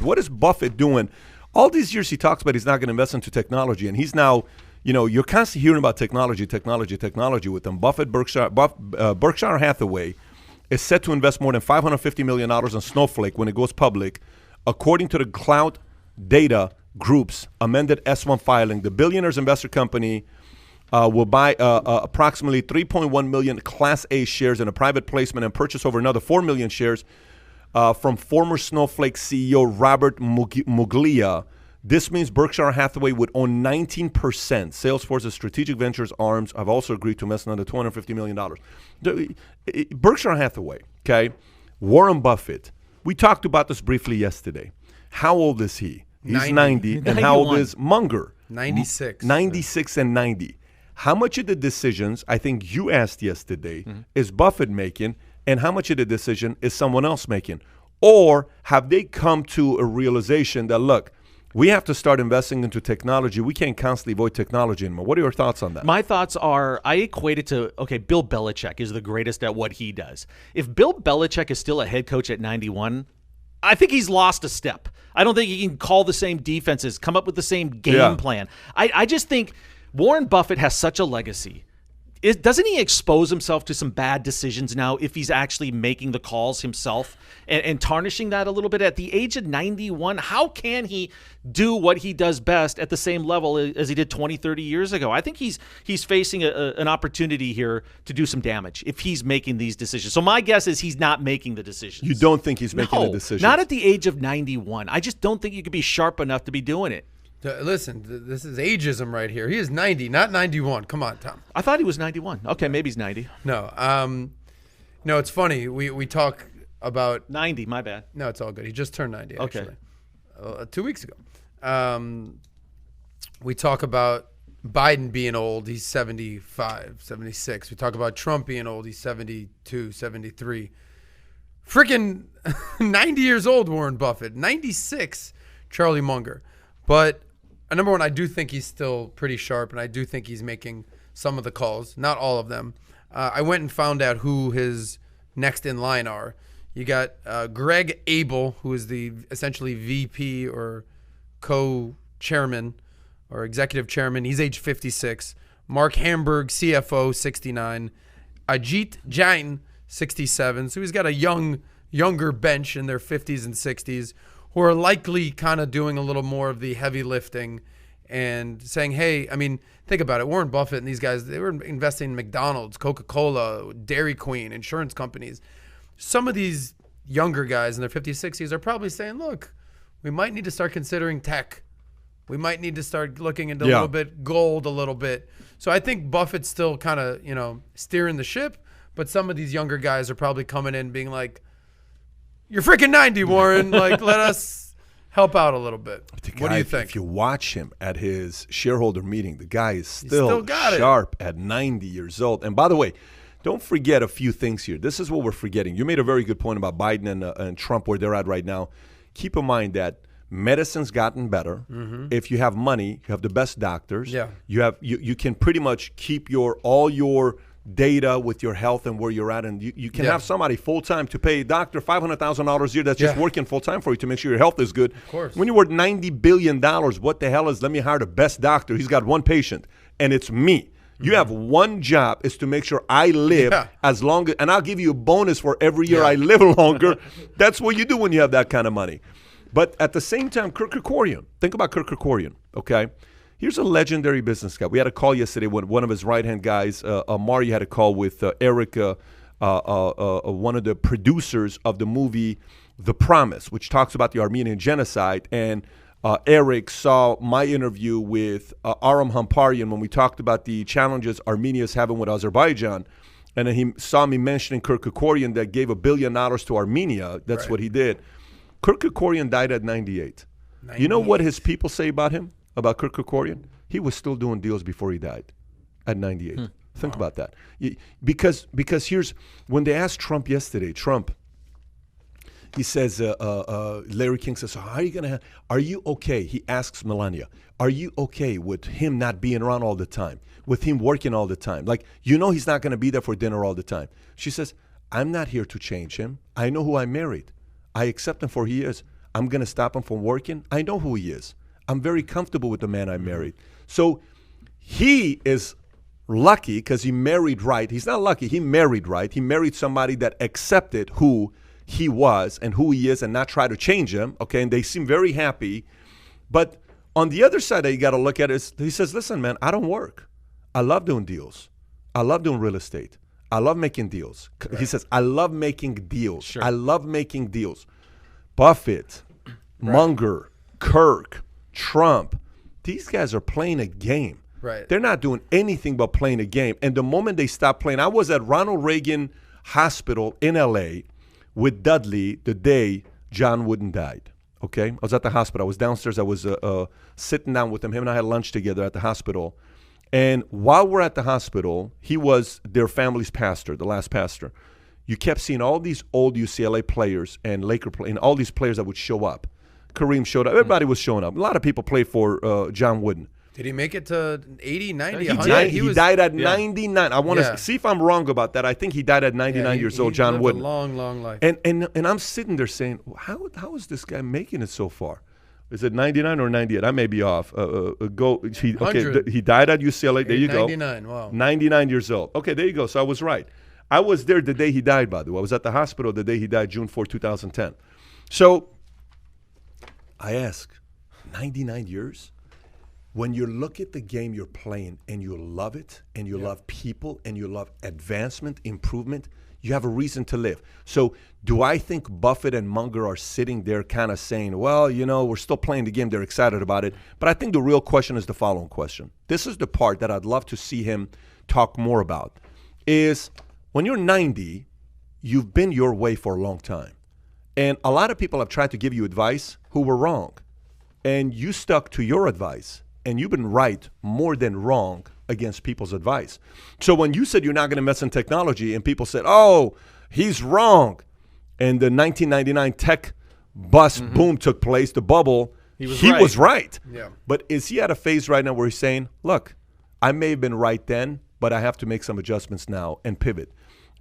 What is Buffett doing? All these years he talks about he's not going to invest into technology, and he's now, you're constantly hearing about technology with them. Berkshire Hathaway is set to invest more than $550 million in Snowflake when it goes public, according to the Cloud Data Group's amended S-1 filing. The billionaire's investor company will buy approximately 3.1 million Class A shares in a private placement and purchase over another 4 million shares from former Snowflake CEO Robert Muglia. This means Berkshire Hathaway would own 19%. Salesforce's strategic ventures arms have also agreed to invest another $250 million. Berkshire Hathaway, okay? Warren Buffett. We talked about this briefly yesterday. How old is he? He's 90. And how old is Munger? 96. 96 and 90. How much of the decisions, I think you asked yesterday, is Buffett making, and how much of the decision is someone else making? Or have they come to a realization that, look, we have to start investing into technology. We can't constantly avoid technology anymore. What are your thoughts on that? My thoughts are, I equate it to, Bill Belichick is the greatest at what he does. If Bill Belichick is still a head coach at 91, I think he's lost a step. I don't think he can call the same defenses, come up with the same game plan. I just think Warren Buffett has such a legacy. Doesn't he expose himself to some bad decisions now if he's actually making the calls himself and tarnishing that a little bit at the age of 91? How can he do what he does best at the same level as he did 20, 30 years ago? I think he's facing an opportunity here to do some damage if he's making these decisions. So my guess is he's not making the decisions. You don't think he's making the decisions? Not at the age of 91. I just don't think you could be sharp enough to be doing it. Listen, this is ageism right here. He is 90, not 91. Come on, Tom. I thought he was 91. Okay, maybe he's 90. No, it's funny. We talk about 90. My bad. No, it's all good. He just turned 90. Actually, 2 weeks ago. We talk about Biden being old. He's 75, 76. We talk about Trump being old. He's 72, 73. Freaking 90 years old, Warren Buffett. 96, Charlie Munger. But number one, I do think he's still pretty sharp, and I do think he's making some of the calls, not all of them. I went and found out who his next in line are. You got Greg Abel, who is the essentially VP or co-chairman or executive chairman. He's age 56. Mark Hamburg, CFO, 69. Ajit Jain, 67. So he's got a younger bench in their 50s and 60s who are likely kind of doing a little more of the heavy lifting and saying, hey, I mean, think about it. Warren Buffett and these guys, they were investing in McDonald's, Coca-Cola, Dairy Queen, insurance companies. Some of these younger guys in their 50s, 60s are probably saying, look, we might need to start considering tech. We might need to start looking into a little bit gold a little bit. So I think Buffett's still kind of, steering the ship, but some of these younger guys are probably coming in being like, you're freaking 90, Warren. Like, let us help out a little bit. What do you think? If you watch him at his shareholder meeting, the guy is still sharp at 90 years old. And by the way, don't forget a few things here. This is what we're forgetting. You made a very good point about Biden and Trump, where they're at right now. Keep in mind that medicine's gotten better. Mm-hmm. If you have money, you have the best doctors. Yeah. You can pretty much keep all your data with your health and where you're at, and you can have somebody full-time to pay a doctor $500,000 a year that's just working full-time for you to make sure your health is good. Of course. When you're worth $90 billion, what the hell is, let me hire the best doctor. He's got one patient, and it's me. You have one job, is to make sure I live as long as, and I'll give you a bonus for every year I live longer. That's what you do when you have that kind of money. But at the same time, Kirk Kerkorian, think about Kirk Kerkorian, okay? Here's a legendary business guy. We had a call yesterday when one of his right-hand guys, Mario, had a call with Eric, one of the producers of the movie The Promise, which talks about the Armenian genocide. And Eric saw my interview with Aram Hamparian when we talked about the challenges Armenia is having with Azerbaijan. And then he saw me mentioning Kirk Kerkorian that gave $1 billion to Armenia. That's what he did. Kirk Kerkorian died at 98. You know what his people say about him? About Kirk Kerkorian? He was still doing deals before he died at 98. Think about that. Because here's, when they asked Trump yesterday, he says, Larry King says, so how are you going to, are you okay? He asks Melania, are you okay with him not being around all the time, with him working all the time? Like, he's not going to be there for dinner all the time. She says, I'm not here to change him. I know who I married. I accept him for who he is. I'm going to stop him from working. I know who he is. I'm very comfortable with the man I married. So he is lucky because he married right. He's not lucky. He married right. He married somebody that accepted who he was and who he is and not try to change him. Okay, and they seem very happy. But on the other side that you got to look at is he says, listen, man, I don't work. I love doing deals. I love doing real estate. I love making deals. Right. He says, I love making deals. Sure. I love making deals. Buffett, Munger, Kirk, Trump, these guys are playing a game. Right. They're not doing anything but playing a game. And the moment they stop playing, I was at Ronald Reagan Hospital in L.A. with Dudley the day John Wooden died. Okay? I was at the hospital. I was downstairs. I was sitting down with him. Him and I had lunch together at the hospital. And while we're at the hospital, he was their family's pastor, the last pastor. You kept seeing all these old UCLA players and Laker players, and all these players that would show up. Kareem showed up. Everybody was showing up. A lot of people played for John Wooden. Did he make it to 80, 90, 100? He died at 99. I want to see if I'm wrong about that. I think he died at 99 years old, John Wooden. A long, long life. And I'm sitting there saying, how is this guy making it so far? Is it 99 or 98? I may be off. He died at UCLA. There you 99, go. wow. 99 years old. Okay, there you go. So I was right. I was there the day he died, by the way. I was at the hospital the day he died, June 4, 2010. So I ask, 99 years? When you look at the game you're playing and you love it and you love people and you love advancement, improvement, you have a reason to live. So do I think Buffett and Munger are sitting there kind of saying, well, you know, we're still playing the game. They're excited about it. But I think the real question is the following question. This is the part that I'd love to see him talk more about is when you're 90, you've been your way for a long time. And a lot of people have tried to give you advice who were wrong. And you stuck to your advice. And you've been right more than wrong against people's advice. So when you said you're not going to mess in technology and people said, oh, he's wrong. And the 1999 tech bust boom took place, the bubble, he was right. Yeah. But is he at a phase right now where he's saying, look, I may have been right then, but I have to make some adjustments now and pivot.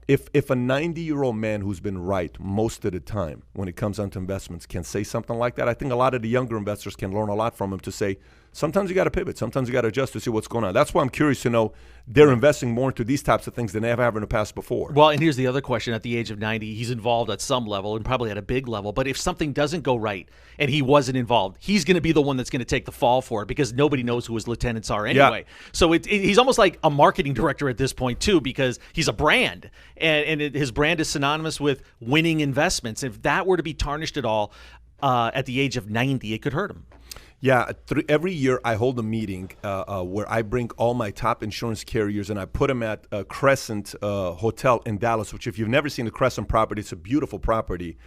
If a 90-year-old man who's been right most of the time when it comes down to investments can say something like that, I think a lot of the younger investors can learn a lot from him to say, sometimes you got to pivot. Sometimes you got to adjust to see what's going on. That's why I'm curious to know they're investing more into these types of things than they ever have in the past before. Well, and here's the other question. At the age of 90, he's involved at some level and probably at a big level. But if something doesn't go right and he wasn't involved, he's going to be the one that's going to take the fall for it because nobody knows who his lieutenants are anyway. Yeah. So he's almost like a marketing director at this point, too, because he's a brand. And his brand is synonymous with winning investments. If that were to be tarnished at all at the age of 90, it could hurt him. Yeah, every year I hold a meeting where I bring all my top insurance carriers and I put them at Crescent Hotel in Dallas, which if you've never seen the Crescent property, it's a beautiful property.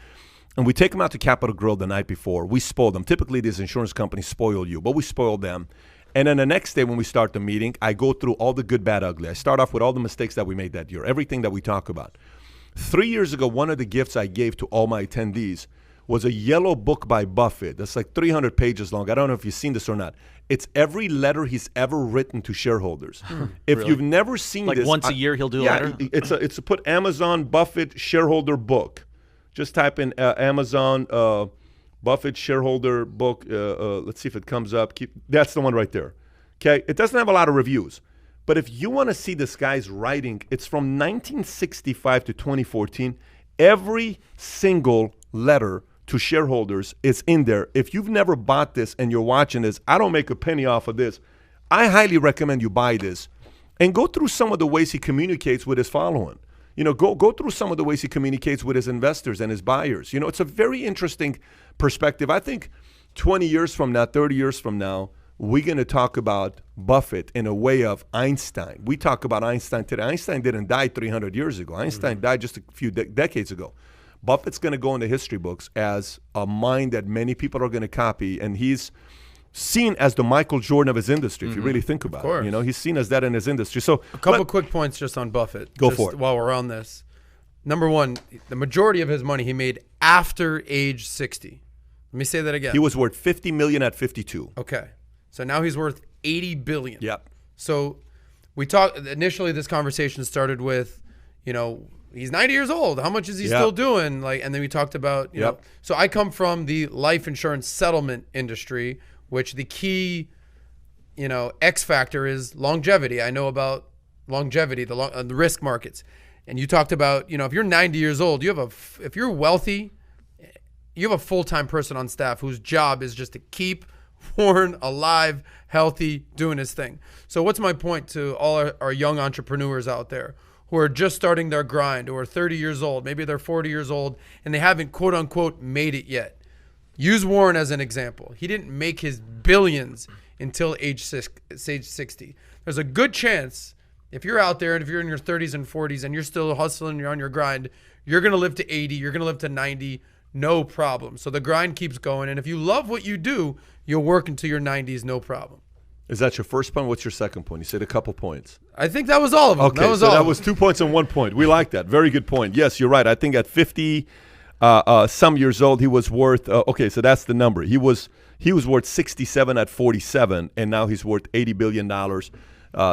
And we take them out to Capitol Grill the night before. We spoil them. Typically, these insurance companies spoil you, but we spoil them. And then the next day when we start the meeting, I go through all the good, bad, ugly. I start off with all the mistakes that we made that year, everything that we talk about. 3 years ago, one of the gifts I gave to all my attendees was a yellow book by Buffett that's like 300 pages long. I don't know if you've seen this or not. It's every letter he's ever written to shareholders. If really? You've never seen like this. Like once a year he'll do a letter? It's a put Amazon Buffett shareholder book. Just type in Amazon Buffett shareholder book. Let's see if it comes up. That's the one right there. Okay, it doesn't have a lot of reviews. But if you want to see this guy's writing, it's from 1965 to 2014. Every single letter to shareholders is in there. If you've never bought this and you're watching this, I don't make a penny off of this. I highly recommend you buy this and go through some of the ways he communicates with his following. You know, go through some of the ways he communicates with his investors and his buyers. You know, it's a very interesting perspective. I think 20 years from now, 30 years from now, we're going to talk about Buffett in a way of Einstein. We talk about Einstein today. Einstein didn't die 300 years ago. Einstein died just a few decades ago. Buffett's going to go in the history books as a mind that many people are going to copy, and he's seen as the Michael Jordan of his industry, if you really think about it. You know, he's seen as that in his industry. So a couple quick points just on Buffett. Go for it. While we're on this. Number one, the majority of his money he made after age 60. Let me say that again. He was worth $50 million at 52. Okay. So now he's worth $80 billion. Yep. So we talked initially, this conversation started with, you know, he's 90 years old. How much is he still doing? Like, and then we talked about, you know, so I come from the life insurance settlement industry, which the key, you know, X factor is longevity. I know about longevity, the risk markets. And you talked about, you know, if you're 90 years old, if you're wealthy, you have a full-time person on staff whose job is just to keep Warren alive, healthy, doing his thing. So what's my point to all our young entrepreneurs out there who are just starting their grind, who are 30 years old, maybe they're 40 years old, and they haven't, quote unquote, made it yet? Use Warren as an example. He didn't make his billions until age 60. There's a good chance if you're out there and if you're in your 30s and 40s and you're still hustling, you're on your grind, you're going to live to 80, you're going to live to 90, no problem. So the grind keeps going. And if you love what you do, you'll work until your 90s, no problem. Is that your first point? What's your second point? You said a couple points. I think that was all of them. Okay, that was 2 points and 1 point. We like that. Very good point. Yes, you're right. I think at 50 some years old, he was worth okay, so that's the number. He was worth 67 at 47, and now he's worth $80 billion.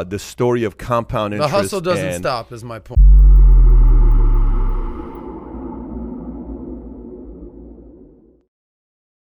The story of compound interest. The hustle doesn't stop is my point.